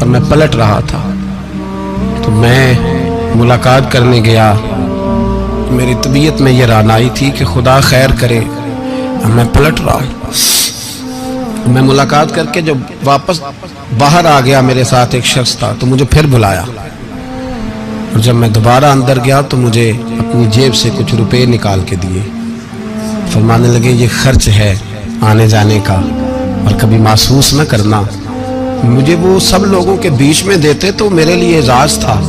और मैं पलट रहा था। तो मैं मुलाकात करने गया, मेरी तबीयत में ये रानाई थी कि खुदा खैर करे, मैं पलट रहा हूँ। मैं मुलाकात करके जब वापस बाहर आ गया, मेरे साथ एक शख्स था, तो मुझे फिर बुलाया। और जब मैं दोबारा अंदर गया तो मुझे अपनी जेब से कुछ रुपए निकाल के दिए। फरमाने लगे ये खर्च है आने जाने का, और कभी महसूस न करना। मुझे वो सब लोगों के बीच में देते तो मेरे लिए एजाज था,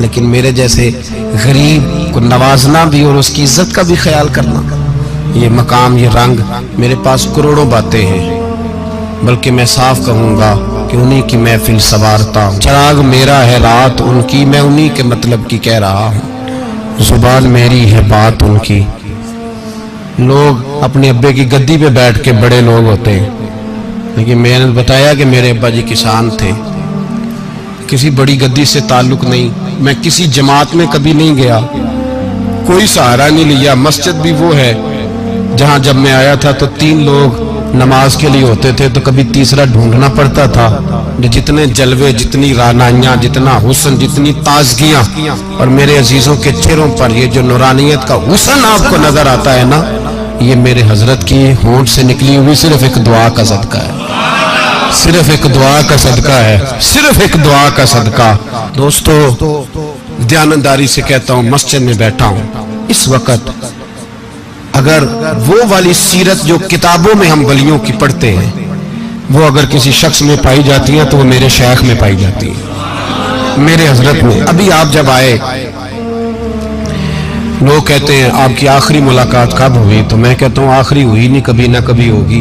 लेकिन मेरे जैसे गरीब को नवाजना भी और उसकी इज्जत का भी ख्याल करना, ये मकाम, ये रंग, मेरे पास करोड़ों बातें हैं, बल्कि मैं साफ कहूँगा कि उन्हीं की महफिल सवारता हूँ। चिराग मेरा है रात उनकी, मैं उन्हीं के मतलब की कह रहा हूँ। जुबान मेरी है बात उनकी। लोग अपने अब्बे की गद्दी पे बैठ के बड़े लोग होते हैं, लेकिन मैंने बताया कि मेरे अब्बा जी किसान थे, किसी बड़ी गद्दी से ताल्लुक नहीं। मैं किसी जमात में कभी नहीं गया, कोई सहारा नहीं लिया। मस्जिद भी वो है जहाँ जब मैं आया था तो 3 लोग नमाज के लिए होते थे, तो कभी तीसरा ढूंढना पड़ता था। जितने जलवे, जितनी रानाइयाँ, जितना हुस्न, जितनी ताजगियाँ, और मेरे अजीजों के चेहरों पर ये जो नूरानियत का हुस्न आपको नजर आता है ना, ये मेरे हजरत की होंठ से निकली हुई सिर्फ एक दुआ का सदका है, सिर्फ एक दुआ का सदका है, सिर्फ एक दुआ का सदका। दोस्तों, ध्यानदारी से कहता हूँ, मस्जिद में बैठा हूँ इस वक्त, अगर वो वाली सीरत जो किताबों में हम वलियों की पढ़ते हैं, वो अगर किसी शख्स में पाई जाती है तो वो मेरे शेख में पाई जाती है, मेरे हजरत में। अभी आप जब आए, लोग कहते हैं आपकी आखिरी मुलाकात कब हुई, तो मैं कहता हूँ आखिरी हुई नहीं, कभी ना कभी होगी।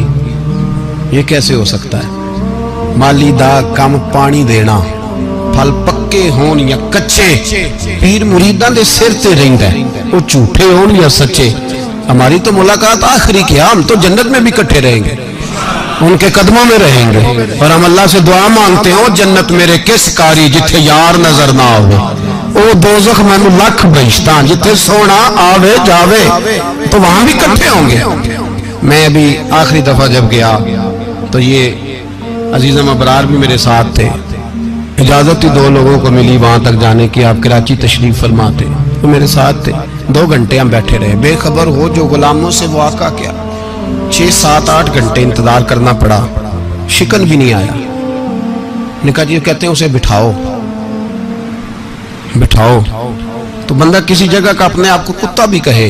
ये कैसे हो सकता है? माली दा कम पानी देना, फल पक्के होन या कच्चे, पीर मुरीदां दे सिर ते रहिंदा है, वो झूठे होन या सच्चे। हमारी तो मुलाकात आखिरी की, हम तो जन्नत में भी इकट्ठे रहेंगे, उनके कदमों में रहेंगे, और हम अल्लाह से दुआ मांगते हैं, जन्नत मेरे किस कारी जिथे यार नजर ना आवे, ओ दोज़ख मैनू लख बहिश्तां जिथे सोना आवे जावे, तो वहां भी इकट्ठे होंगे। मैं अभी आखिरी दफा जब गया तो ये अजीज़म अबरार भी मेरे साथ थे। इजाजत ही 2 लोगों को मिली वहां तक जाने की, आप कराची तशरीफ फरमा थे, तो मेरे साथ थे। 2 घंटे हम बैठे रहे, बेखबर हो जो गुलामों से वाक़ा क्या। 6, 7, 8 घंटे इंतजार करना पड़ा, शिकन भी नहीं आया। निका जी कहते हैं उसे बिठाओ बिठाओ, तो बंदा किसी जगह का अपने आप को कुत्ता भी कहे,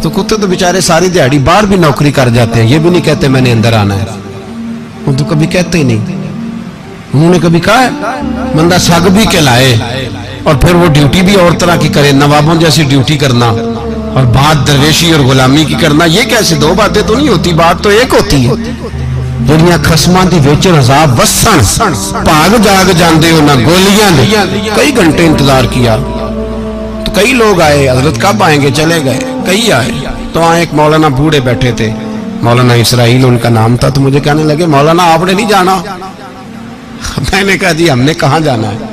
तो कुत्ते तो बेचारे सारी दिहाड़ी बाहर भी नौकरी कर जाते हैं, ये भी नहीं कहते मैंने अंदर आना है, वो तो कभी कहते ही नहीं। उन्होंने कभी कहा है बंदा सग भी कहलाए और फिर वो ड्यूटी भी और तरह की करे, नवाबों जैसी ड्यूटी करना और बात दरवेशी और गुलामी की करना, ये कैसे? 2 बातें तो नहीं होती, बात तो एक होती है। दुनिया खसमां दी विच अज़ाब वसन भाग जाग जांदे हो ना गोलियां दे। कई घंटे इंतजार किया, तो कई लोग आए, हजरत कब आएंगे, चले गए। कई आए, तो वहां एक मौलाना बूढ़े बैठे थे, मौलाना इसराइल उनका नाम था। तो मुझे कहने लगे मौलाना आपने नहीं जाना? मैंने कहा जी हमने कहाँ जाना है,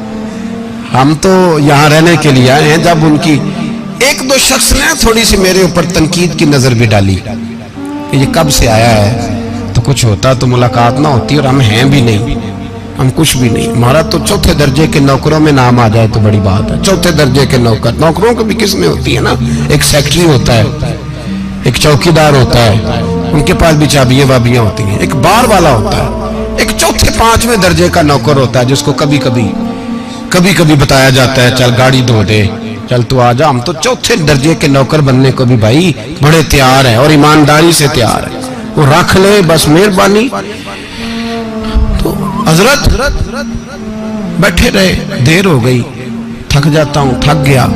हम तो यहाँ रहने के लिए आए हैं। जब उनकी 1-2 शख्स ने थोड़ी सी मेरे ऊपर तनकीद की नजर भी डाली कि ये कब से आया है, तो कुछ होता तो मुलाकात ना होती, और हम हैं भी नहीं, हम कुछ भी नहीं। हमारा तो 4थे दर्जे के नौकरों में नाम आ जाए तो बड़ी बात है। 4थे दर्जे के नौकर, नौकरों को भी किस में होती है ना, एक सेक्रेटरी होता है, एक चौकीदार होता है, उनके पास भी चाबियां वाबियां होती हैं, एक बार वाला होता है, एक 4थे 5वें दर्जे का नौकर होता है जिसको कभी कभी बताया जाता है चल गाड़ी धो दे, चल तू आ जा। हम तो 4थे दर्जे के नौकर बनने को भी भाई बड़े तैयार है और ईमानदारी से तैयार है, वो रख ले बस मेहरबानी। तो हजरत बैठे रहे, देर हो गई, थक जाता हूं, थक गया,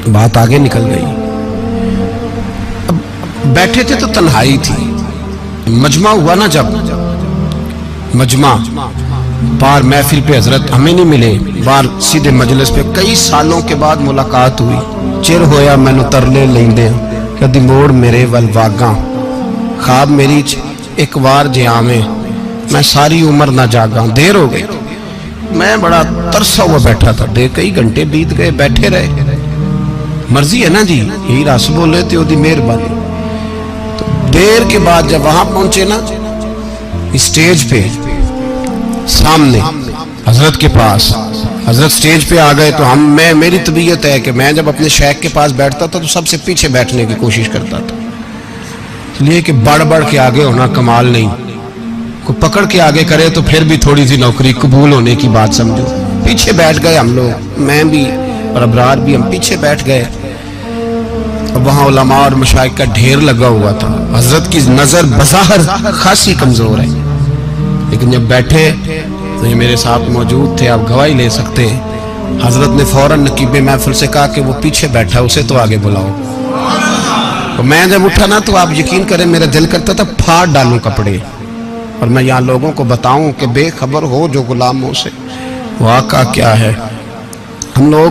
बात आगे निकल गई। अब बैठे थे तो तन्हाई थी, मजमा हुआ ना, जब मजमा बार महफिल पे हजरत हमें नहीं मिले, बार सीधे मजलिस पे कई सालों के बाद मुलाकात हुई। चिर होया मैनू तरले लेंदे कदी मोड़ मेरे वल वागा, ख्वाब मेरी एक बार जे आवे मैं सारी उम्र ना जागा। देर हो गई, मैं बड़ा तरसा हुआ बैठा था, कई घंटे बीत गए, बैठे रहे। मर्जी है ना जी, यही रस बोले तो ओदी मेहरबानी। तो देर के बाद जब वहां पहुंचे ना स्टेज पे, सामने हजरत के पास, हजरत स्टेज पे आ गए तो मेरी तबीयत है कि मैं जब अपने शेख के पास बैठता था तो सबसे पीछे बैठने की कोशिश करता था, इसलिए कि बढ़ बढ़ के आगे होना कमाल नहीं, को पकड़ के आगे करे तो फिर भी थोड़ी सी नौकरी कबूल होने की बात समझो। पीछे बैठ गए हम लोग, मैं भी और अबरार भी, हम पीछे बैठ गए। वहाँ उलमा और मशाइख का ढेर लगा हुआ था। हजरत की नजर बज़ाहिर खासी कमजोर है, लेकिन जब बैठे तो ये मेरे साथ मौजूद थे, आप गवाही ले सकते हैं। हजरत ने फौरन नकीबे महफिल से कहा कि वो पीछे बैठा, उसे तो आगे बुलाओ। तो मैं जब उठा ना तो आप यकीन करें मेरा दिल करता था फाड़ डालूं कपड़े और मैं यहाँ लोगों को बताऊं कि बेखबर हो जो गुलामों से वो आका क्या है। हम लोग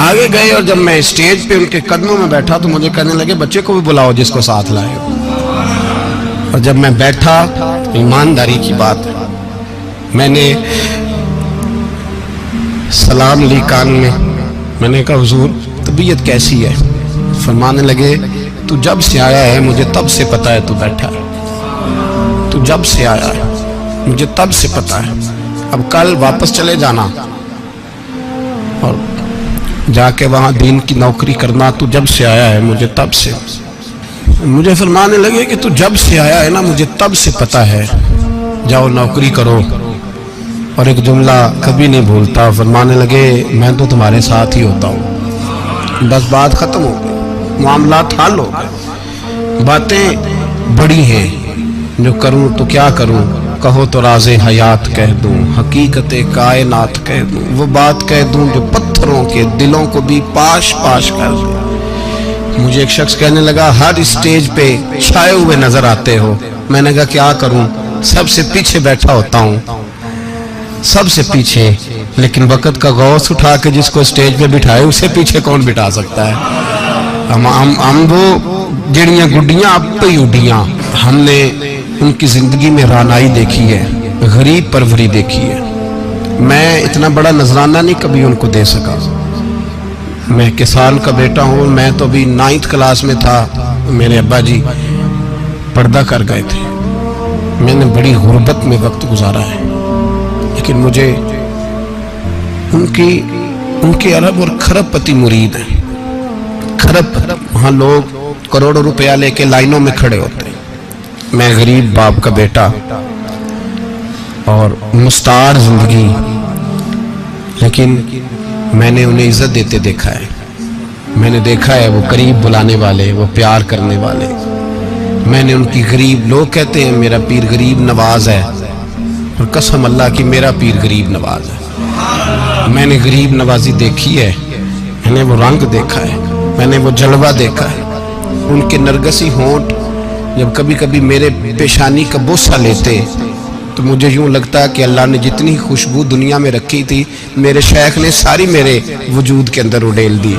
आगे गए और जब मैं स्टेज पे उनके कदमों में बैठा तो मुझे कहने लगे बच्चे को भी बुलाओ जिसको साथ लाए हो। और जब मैं बैठा, ईमानदारी की बात है, मैंने सलाम ली कान में, मैंने कहा हुजूर तबीयत कैसी है? फरमाने लगे तू जब से आया है मुझे तब से पता है तू बैठा है, तू जब से आया है मुझे तब से पता है, अब कल वापस चले जाना और जाके वहां दीन की नौकरी करना, तू जब से आया है मुझे तब से। मुझे फरमाने लगे कि तू जब से आया है ना मुझे तब से पता है, जाओ नौकरी करो। और एक जुमला कभी नहीं भूलता, फरमाने लगे मैं तो तुम्हारे साथ ही होता हूँ। बस बात खत्म हो गई, मामलात हल हो गए। बातें बड़ी हैं, जो करूं तो क्या करूं, कहो तो राज़े हयात कह दूं, हकीकत कायनात कह दूं, वो बात कह दूं जो पत्थरों के दिलों को भी पाश पाश कर दे। मुझे एक शख्स कहने लगा हर स्टेज पे छाए हुए नजर आते हो। मैंने कहा क्या करूं, सबसे पीछे बैठा होता हूं, सबसे पीछे, लेकिन वक़्त का गौस उठा के जिसको स्टेज पे बिठाए उसे पीछे कौन बिठा सकता है। हम वो जड़ियां गुड्डियां आप पे उड़ियां, हमने उनकी जिंदगी में रानाई देखी है, गरीब परवरी देखी है। मैं इतना बड़ा नजराना नहीं कभी उनको दे सका। मैं किसान का बेटा हूँ, मैं तो अभी 9th क्लास में था, मेरे अब्बा जी पर्दा कर गए थे। मैंने बड़ी गुर्बत में वक्त गुजारा है, लेकिन मुझे उनके अरब और खरब पति मुरीद हैं। खरब वहाँ लोग करोड़ों रुपया लेके लाइनों में खड़े होते हैं। मैं गरीब बाप का बेटा और मुस्तार जिंदगी, लेकिन मैंने उन्हें इज्जत देते देखा है। मैंने देखा है वो करीब बुलाने वाले, वो प्यार करने वाले। मैंने उनकी गरीब, लोग कहते हैं मेरा पीर गरीब नवाज है, और कसम अल्लाह की मेरा पीर गरीब नवाज है। मैंने गरीब नवाजी देखी है, मैंने वो रंग देखा है, मैंने वो जलवा देखा है। उनके नरगसी होंठ जब कभी कभी मेरे पेशानी का बोसा लेते तो मुझे यूं लगता कि अल्लाह ने जितनी खुशबू दुनिया में रखी थी मेरे शेख ने सारी मेरे वजूद के अंदर उड़ेल दी।